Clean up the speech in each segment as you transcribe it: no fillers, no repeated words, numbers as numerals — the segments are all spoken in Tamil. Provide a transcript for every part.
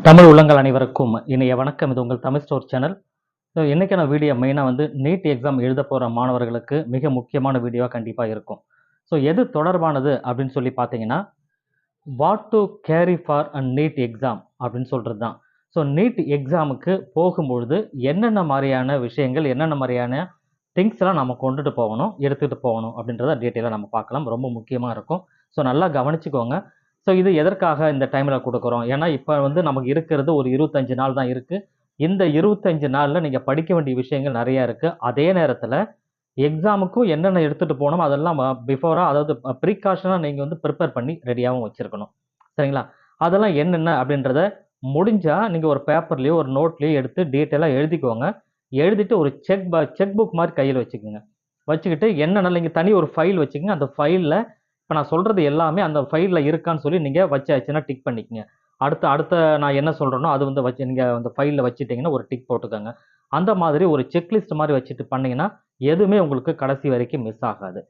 தமிழ் உள்ளங்கள் அனைவருக்கும் இனிய வணக்கம். இது உங்கள் தமிழ் ஸ்டோர் சேனல். ஸோ இன்றைக்கான வீடியோ மெயினாக நீட் எக்ஸாம் எழுத போகிற மாணவர்களுக்கு மிக முக்கியமான வீடியோவாக கண்டிப்பாக இருக்கும். ஸோ எது தொடர்பானது அப்படின்னு சொல்லி பார்த்தீங்கன்னா, what to carry for a NEET exam அப்படின்னு சொல்கிறது தான். ஸோ நீட் எக்ஸாமுக்கு போகும்பொழுது என்னென்ன மாதிரியான விஷயங்கள், என்னென்ன மாதிரியான திங்ஸ்லாம் நம்ம கொண்டுட்டு போகணும், எடுத்துகிட்டு போகணும் அப்படின்றத டீட்டெயிலாக நம்ம பார்க்கலாம். ரொம்ப முக்கியமாக இருக்கும். ஸோ நல்லா கவனிச்சுக்கோங்க. ஸோ இது எதற்காக இந்த டைமில் கொடுக்குறோம்? ஏன்னா இப்போ நமக்கு இருக்கிறது ஒரு 25 நாள் தான் இருக்குது. இந்த 25 நாளில் நீங்கள் படிக்க வேண்டிய விஷயங்கள் நிறையா இருக்குது. அதே நேரத்தில் எக்ஸாமுக்கும் என்னென்ன எடுத்துகிட்டு போகணும் அதெல்லாம் பிஃபோராக, அதாவது ப்ரீகாஷனாக நீங்கள் ப்ரிப்பேர் பண்ணி ரெடியாகவும் வச்சுருக்கணும். சரிங்களா? அதெல்லாம் என்னென்ன அப்படின்றத முடிஞ்சால் நீங்கள் ஒரு பேப்பர்லேயோ ஒரு நோட்லேயோ எடுத்து டீட்டெயிலாக எழுதிக்கோங்க. எழுதிட்டு ஒரு செக் புக் மாதிரி கையில் வச்சுக்கோங்க. வச்சுக்கிட்டு என்னென்ன நீங்கள் தனி ஒரு ஃபைல் வச்சுக்கோங்க. அந்த ஃபைலில் இப்போ நான் சொல்கிறது எல்லாமே அந்த ஃபைலில் இருக்கான்னு சொல்லி நீங்கள் வச்சாச்சுன்னா டிக் பண்ணிக்கங்க. அடுத்த நான் என்ன சொல்கிறேனோ அது வச்சு நீங்கள் அந்த ஃபைலில் வச்சுட்டிங்கன்னா ஒரு டிக் போட்டுக்கோங்க. அந்த மாதிரி ஒரு செக்லிஸ்ட் மாதிரி வச்சுட்டு பண்ணிங்கன்னா எதுவுமே உங்களுக்கு கடைசி வரைக்கும் மிஸ் ஆகாது.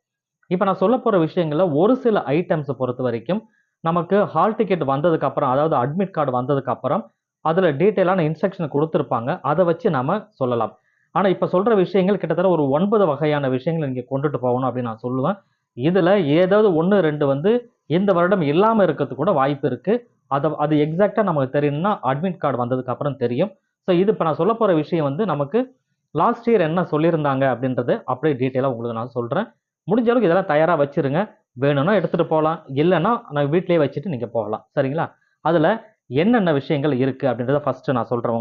இப்போ நான் சொல்ல போகிற விஷயங்களில் ஒரு சில ஐட்டம்ஸை பொறுத்த வரைக்கும் நமக்கு ஹால் டிக்கெட் வந்ததுக்கப்புறம், அதாவது அட்மிட் கார்டு வந்ததுக்கப்புறம் அதில் டீட்டெயிலான இன்ஸ்ட்ரக்ஷன் கொடுத்துருப்பாங்க. அதை வச்சு நம்ம சொல்லலாம். ஆனால் இப்போ சொல்கிற விஷயங்கள் கிட்டத்தட்ட ஒரு 9 வகையான விஷயங்கள் நீங்கள் கொண்டுட்டு போகணும் அப்படின்னு நான் சொல்லுவேன். இதில் ஏதாவது 1, 2 இந்த வருடம் இல்லாமல் இருக்கிறதுக்கு கூட வாய்ப்பு இருக்குது. அது எக்ஸாக்டாக நமக்கு தெரியணும்னா அட்மிட் கார்டு வந்ததுக்கு அப்புறம் தெரியும். ஸோ இது இப்போ நான் சொல்ல போகிற விஷயம் நமக்கு லாஸ்ட் இயர் என்ன சொல்லியிருந்தாங்க அப்படின்றது அப்படியே டீட்டெயிலாக உங்களுக்கு நான் சொல்கிறேன். முடிஞ்ச அளவுக்கு இதெல்லாம் தயாராக வச்சுருங்க. வேணும்னா எடுத்துகிட்டு போகலாம், இல்லைன்னா நான் வீட்டிலேயே வச்சுட்டு நீங்கள் போகலாம். சரிங்களா? அதில் என்னென்ன விஷயங்கள் இருக்குது அப்படின்றத ஃபஸ்ட்டு நான் சொல்கிறேன்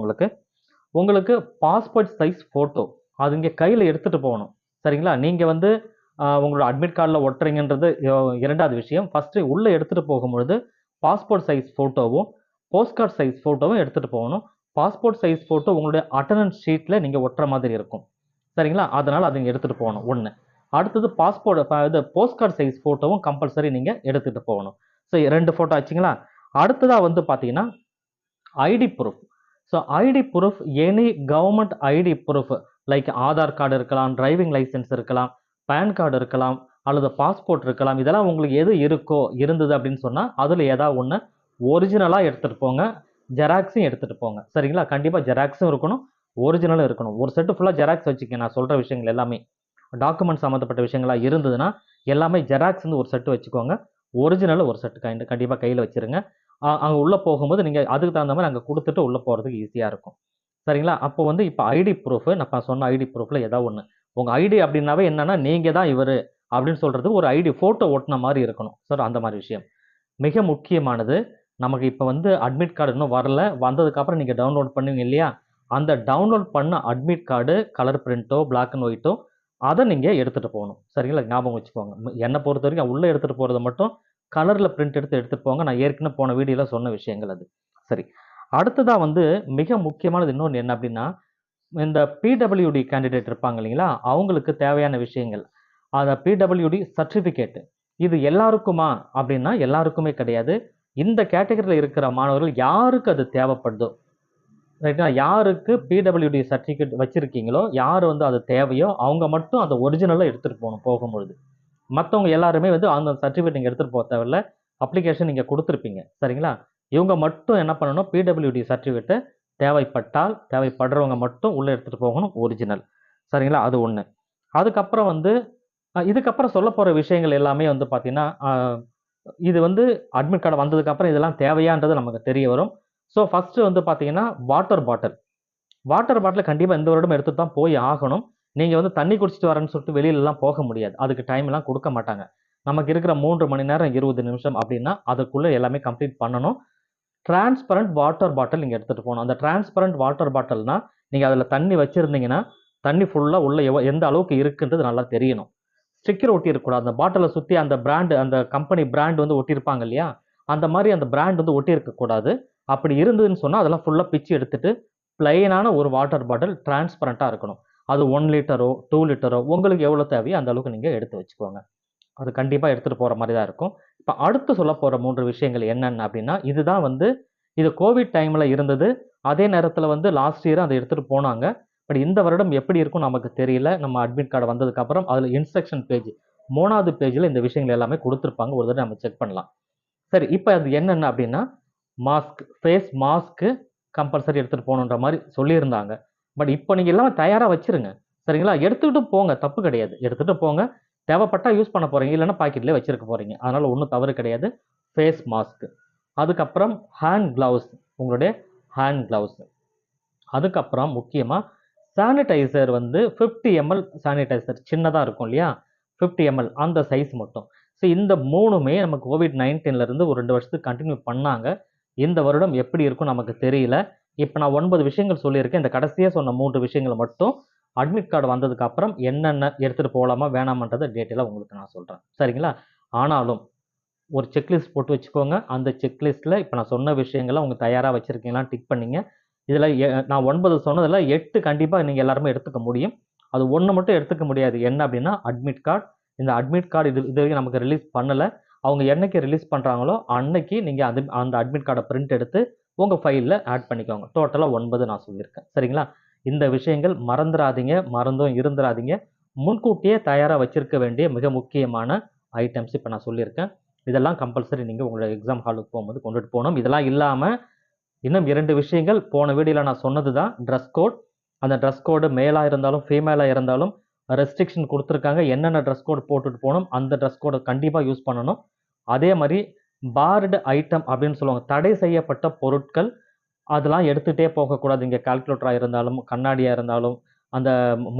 உங்களுக்கு பாஸ்போர்ட் சைஸ் ஃபோட்டோ அது இங்கே கையில் எடுத்துகிட்டு போகணும். சரிங்களா? நீங்கள் உங்களோட அட்மிட் கார்டில் ஒட்டுறீங்கன்றது இரண்டாவது விஷயம். ஃபஸ்ட்டு உள்ளே எடுத்துகிட்டு போகும்பொழுது பாஸ்போர்ட் சைஸ் ஃபோட்டோவும் போஸ்ட் கார்டு சைஸ் ஃபோட்டோவும் எடுத்துகிட்டு போகணும். பாஸ்போர்ட் சைஸ் ஃபோட்டோ உங்களுடைய அட்டண்டன்ஸ் ஷீட்டில் நீங்கள் ஒட்டுற மாதிரி இருக்கும். சரிங்களா? அதனால் அதை நீங்கள் எடுத்துகிட்டு போகணும். ஒன்று. அடுத்தது போஸ்ட் கார்டு சைஸ் ஃபோட்டோவும் கம்பல்சரி நீங்கள் எடுத்துகிட்டு போகணும். ஸோ 2 ஃபோட்டோ ஆச்சுங்களா? அடுத்ததாக பார்த்தீங்கன்னா ID proof. So ID proof, any government ID proof like Aadhaar card இருக்கலாம், டிரைவிங் லைசன்ஸ் இருக்கலாம், பேன் கார்டு இருக்கலாம், அல்லது பாஸ்போர்ட் இருக்கலாம். இதெல்லாம் உங்களுக்கு எது இருந்தது அப்படின்னு சொன்னால் அதில் ஏதாவது ஒன்று ஒரிஜினலாக எடுத்துகிட்டு போங்க. ஜெராக்ஸும் எடுத்துகிட்டு போங்க. சரிங்களா? கண்டிப்பாக ஜெராக்ஸும் இருக்கணும், ஒரிஜினலும் இருக்கணும். ஒரு செட்டு ஃபுல்லாக ஜெராக்ஸ் வச்சுக்கங்க. நான் சொல்கிற விஷயங்கள் எல்லாமே டாக்குமெண்ட் சம்மந்தப்பட்ட விஷயங்களாக இருந்ததுன்னா எல்லாமே ஜெராக்ஸ் ஒரு செட்டு வச்சுக்கோங்க. ஒரிஜினல் ஒரு செட்டு கண்டிப்பாக கையில் வச்சுருங்க. அங்கே உள்ளே போகும்போது நீங்கள் அதுக்கு தகுந்த மாதிரி அங்கே கொடுத்துட்டு உள்ளே போகிறதுக்கு ஈஸியாக இருக்கும். சரிங்களா? அப்போ இப்போ ஐடி ப்ரூஃபு, நான் சொன்ன ஐடி ப்ரூஃபில் ஏதாவது ஒன்று. உங்கள் ஐடி அப்படின்னாவே என்னென்னா நீங்கள் தான் இவர் அப்படின்னு சொல்கிறதுக்கு ஒரு ஐடி ஃபோட்டோ ஒட்டின மாதிரி இருக்கணும். சார் அந்த மாதிரி விஷயம் மிக முக்கியமானது. நமக்கு இப்போ அட்மிட் கார்டு இன்னும் வரல. வந்ததுக்கப்புறம் நீங்கள் டவுன்லோட் பண்ணுவீங்க இல்லையா? அந்த டவுன்லோட் பண்ண அட்மிட் கார்டு கலர் பிரிண்ட்டோ பிளாக் அண்ட் ஒயிட்டோ அதை நீங்கள் எடுத்துகிட்டு போகணும். சரிங்களா? ஞாபகம் வச்சுக்கோங்க. என்னை பொறுத்த வரைக்கும் உள்ளே எடுத்துகிட்டு போகிறது மட்டும் கலரில் பிரிண்ட் எடுத்துகிட்டு போங்க. நான் ஏற்கனவே போன வீடியோவில் சொன்ன விஷயங்கள் அது. சரி. அடுத்ததாக மிக முக்கியமானது இன்னொன்று என்ன அப்படின்னா, இந்த பிடபிள்யூடி கேண்டிடேட் இருப்பாங்க இல்லைங்களா? அவங்களுக்கு தேவையான விஷயங்கள். அந்த பிடபிள்யூடி சர்டிஃபிகேட் இது எல்லாருக்குமா அப்படின்னா எல்லாருக்குமே கிடையாது. இந்த கேட்டகரியில் இருக்கிற மாணவர்கள் யாருக்கு அது தேவைப்படுதோ, ரைட்டா? யாருக்கு பிடபிள்யூடி சர்டிஃபிகேட் வச்சுருக்கீங்களோ, யார் அது தேவையோ அவங்க மட்டும் அந்த ஒரிஜினலாக எடுத்துகிட்டு போகணும் போகும்பொழுது. மற்றவங்க எல்லாருமே அந்த சர்டிஃபிகேட் நீங்கள் எடுத்துகிட்டு போக தேவையில்ல. அப்ளிகேஷன் நீங்கள் கொடுத்துருப்பீங்க. சரிங்களா? இவங்க மட்டும் என்ன பண்ணணும், பிடபிள்யூடி சர்டிஃபிகேட்டை தேவைப்படுறவங்க மட்டும் உள்ளே எடுத்துகிட்டு போகணும் ஒரிஜினல். சரிங்களா? அது ஒன்று. அதுக்கப்புறம் இதுக்கப்புறம் சொல்ல போகிற விஷயங்கள் எல்லாமே பார்த்தீங்கன்னா, இது அட்மிட் கார்டு வந்ததுக்கப்புறம் இதெல்லாம் தேவையான்றது நமக்கு தெரிய வரும். ஸோ ஃபஸ்ட்டு பார்த்தீங்கன்னா வாட்டர் பாட்டில் கண்டிப்பாக இந்த வருடம் எடுத்து தான் போய் ஆகணும். நீங்கள் தண்ணி குடிச்சிட்டு வரேன்னு சொல்லிட்டு வெளியிலலாம் போக முடியாது. அதுக்கு டைம்லாம் கொடுக்க மாட்டாங்க. நமக்கு இருக்கிற 3 மணி நேரம் 20 நிமிஷம் அப்படின்னா அதுக்குள்ளே எல்லாமே கம்ப்ளீட் பண்ணணும். டிரான்ஸ்பரண்ட் வாட்டர் பாட்டில் நீங்கள் எடுத்துகிட்டு போகணும். அந்த டிரான்ஸ்பரண்ட் வாட்டர் பாட்டில்னா நீங்கள் அதில் தண்ணி வச்சுருந்தீங்கன்னா தண்ணி ஃபுல்லாக உள்ள எந்த அளவுக்கு இருக்குன்றது நல்லா தெரியணும். ஸ்டிக்கர் ஒட்டியிருக்கக்கூடாது. அந்த பாட்டிலை சுற்றி அந்த பிராண்டு, அந்த கம்பெனி பிராண்ட் ஒட்டியிருப்பாங்க இல்லையா? அந்த மாதிரி அந்த பிராண்ட் ஒட்டியிருக்கக்கூடாது. அப்படி இருந்ததுன்னு சொன்னால் அதெல்லாம் ஃபுல்லாக பிச்சு எடுத்துட்டு பிளைனான ஒரு வாட்டர் பாட்டில் டிரான்ஸ்பரண்ட்டாக இருக்கணும். அது 1 லிட்டரோ 2 லிட்டரோ உங்களுக்கு எவ்வளோ தேவையோ அந்த அளவுக்கு நீங்கள் எடுத்து வச்சுக்கோங்க. அது கண்டிப்பாக எடுத்துகிட்டு போகிற மாதிரி தான் இருக்கும். இப்போ அடுத்து சொல்ல போகிற 3 விஷயங்கள் என்னென்ன அப்படின்னா, இதுதான் இது கோவிட் டைமில் இருந்தது. அதே நேரத்தில் லாஸ்ட் இயர் அதை எடுத்துகிட்டு போனாங்க. பட் இந்த வருடம் எப்படி இருக்கும் நமக்கு தெரியல. நம்ம அட்மிட் கார்டு வந்ததுக்கப்புறம் அதில் இன்ஸ்ட்ரக்ஷன் பேஜ் 3வது பேஜில் இந்த விஷயங்கள் எல்லாமே கொடுத்துருப்பாங்க. ஒரு தடவை நம்ம செக் பண்ணலாம். சரி. இப்போ அது என்னென்ன அப்படின்னா, மாஸ்க், ஃபேஸ் மாஸ்க்கு, கம்பல்சரி எடுத்துகிட்டு போகணுன்ற மாதிரி சொல்லியிருந்தாங்க. பட் இப்போ நீங்கள் எல்லாமே தயாராக வச்சுருங்க. சரிங்களா? எடுத்துக்கிட்டு போங்க, தப்பு கிடையாது. எடுத்துகிட்டு போங்க. தேவைப்பட்டா யூஸ் பண்ண போகிறீங்க, இல்லைன்னா பாக்கெட்லேயே வச்சிருக்க போகிறீங்க. அதனால் ஒன்றும் தவறு கிடையாது. ஃபேஸ் மாஸ்க், அதுக்கப்புறம் ஹேண்ட் க்ளவுஸ், உங்களுடைய ஹேண்ட் க்ளவுஸ், அதுக்கப்புறம் முக்கியமாக சானிடைசர் வந்து 50 ml சானிடைசர் சின்னதாக இருக்கும் இல்லையா, 50 ml அந்த சைஸ் மட்டும். ஸோ இந்த மூணுமே நம்ம கோவிட்-19லேருந்து ஒரு 2 வருஷத்துக்கு கண்டினியூ பண்ணாங்க. இந்த வருடம் எப்படி இருக்கும் நமக்கு தெரியல. இப்போ நான் 9 விஷயங்கள் சொல்லியிருக்கேன். இந்த கடைசியாக சொன்ன 3 விஷயங்களை மட்டும் அட்மிட் கார்டு வந்ததுக்கு அப்புறம் என்னென்ன எடுத்துகிட்டு போகலாமா வேணாமன்றதை டீட்டெயிலாக உங்களுக்கு நான் சொல்கிறேன். சரிங்களா? ஆனாலும் ஒரு செக்லிஸ்ட் போட்டு வச்சுக்கோங்க. அந்த செக்லிஸ்ட்டில் இப்போ நான் சொன்ன விஷயங்களை உங்கள் தயாராக வச்சுருக்கீங்களான்னு டிக் பண்ணிங்க. இதில் நான் 9 சொன்னதில் 8 கண்டிப்பாக நீங்கள் எல்லாருமே எடுத்துக்க முடியும். அது 1 மட்டும் எடுத்துக்க முடியாது. என்ன அப்படின்னா அட்மிட் கார்டு. இந்த அட்மிட் கார்டு இது வரைக்கும் நமக்கு ரிலீஸ் பண்ணலை. அவங்க என்னைக்கு ரிலீஸ் பண்ணுறாங்களோ அன்னைக்கு நீங்கள் அந்த அட்மிட் கார்டை பிரிண்ட் எடுத்து உங்கள் ஃபைலில் ஆட் பண்ணிக்கோங்க. டோட்டலாக 9 நான் சொல்லியிருக்கேன். சரிங்களா? இந்த விஷயங்கள் மறந்துடாதீங்க, மறந்தும் இருந்துடாதீங்க. முன்கூட்டியே தயாராக வச்சிருக்க வேண்டிய மிக முக்கியமான ஐட்டம்ஸ் இப்போ நான் சொல்லியிருக்கேன். இதெல்லாம் கம்பல்சரி நீங்கள் உங்களோட எக்ஸாம் ஹாலுக்கு போகும்போது கொண்டுட்டு போகணும். இதெல்லாம் இல்லாமல் இன்னும் 2 விஷயங்கள் போன வீடியோவில் நான் சொன்னது தான் ட்ரெஸ் கோட். அந்த ட்ரெஸ் கோடு மேலாக இருந்தாலும் ஃபீமேலாக இருந்தாலும் ரெஸ்ட்ரிக்ஷன் கொடுத்துருக்காங்க. என்னென்ன ட்ரெஸ் கோட் போட்டுட்டு போகணும், அந்த ட்ரெஸ் கோடை கண்டிப்பாக யூஸ் பண்ணணும். அதே மாதிரி பார்டு ஐட்டம் அப்படின்னு சொல்லுவாங்க, தடை செய்யப்பட்ட பொருட்கள், அதெல்லாம் எடுத்துகிட்டே போகக்கூடாது. இங்கே கால்குலேட்டராக இருந்தாலும், கண்ணாடியாக இருந்தாலும், அந்த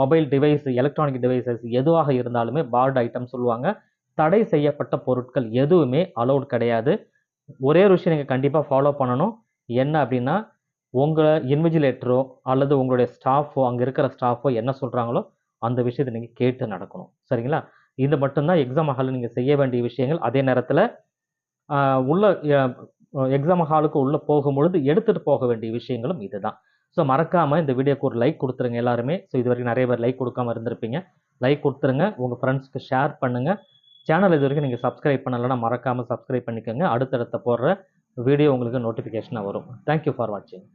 மொபைல் டிவைஸ், எலக்ட்ரானிக் டிவைசஸ் எதுவாக இருந்தாலுமே பார்டு ஐட்டம் சொல்லுவாங்க. தடை செய்யப்பட்ட பொருட்கள் எதுவுமே அலௌட் கிடையாது. ஒரே ஒரு விஷயம் நீங்கள் கண்டிப்பாக ஃபாலோ பண்ணணும். என்ன அப்படின்னா, உங்களை இன்விஜிலேட்டரோ அல்லது உங்களுடைய ஸ்டாஃபோ, அங்கே இருக்கிற ஸ்டாஃபோ என்ன சொல்கிறாங்களோ அந்த விஷயத்தை நீங்கள் கேட்டு நடக்கணும். சரிங்களா? இது மட்டும்தான் எக்ஸாம் ஹாலில் நீங்கள் செய்ய வேண்டிய விஷயங்கள். அதே நேரத்தில் உள்ள எக்ஸாம் ஹாலுக்கு உள்ளே போகும்பொழுது எடுத்துகிட்டு போக வேண்டிய விஷயங்களும் இதுதான். ஸோ மறக்காமல் இந்த வீடியோக்கு ஒரு லைக் கொடுத்துருங்க எல்லாருமே. ஸோ இது வரைக்கும் நிறைய பேர் லைக் கொடுக்காம இருந்திருப்பீங்க. லைக் கொடுத்துருங்க, உங்கள் ஃப்ரெண்ட்ஸ்க்கு ஷேர் பண்ணுங்கள். சேனல் இது வரைக்கும் நீங்கள் சப்ஸ்கிரைப் பண்ணலைன்னா மறக்காமல் சப்ஸ்கிரைப் பண்ணிக்கோங்க. அடுத்தடுத்த போடுற வீடியோ உங்களுக்கு நோட்டிஃபிகேஷனாக வரும். தேங்க்யூ ஃபார் வாட்சிங்.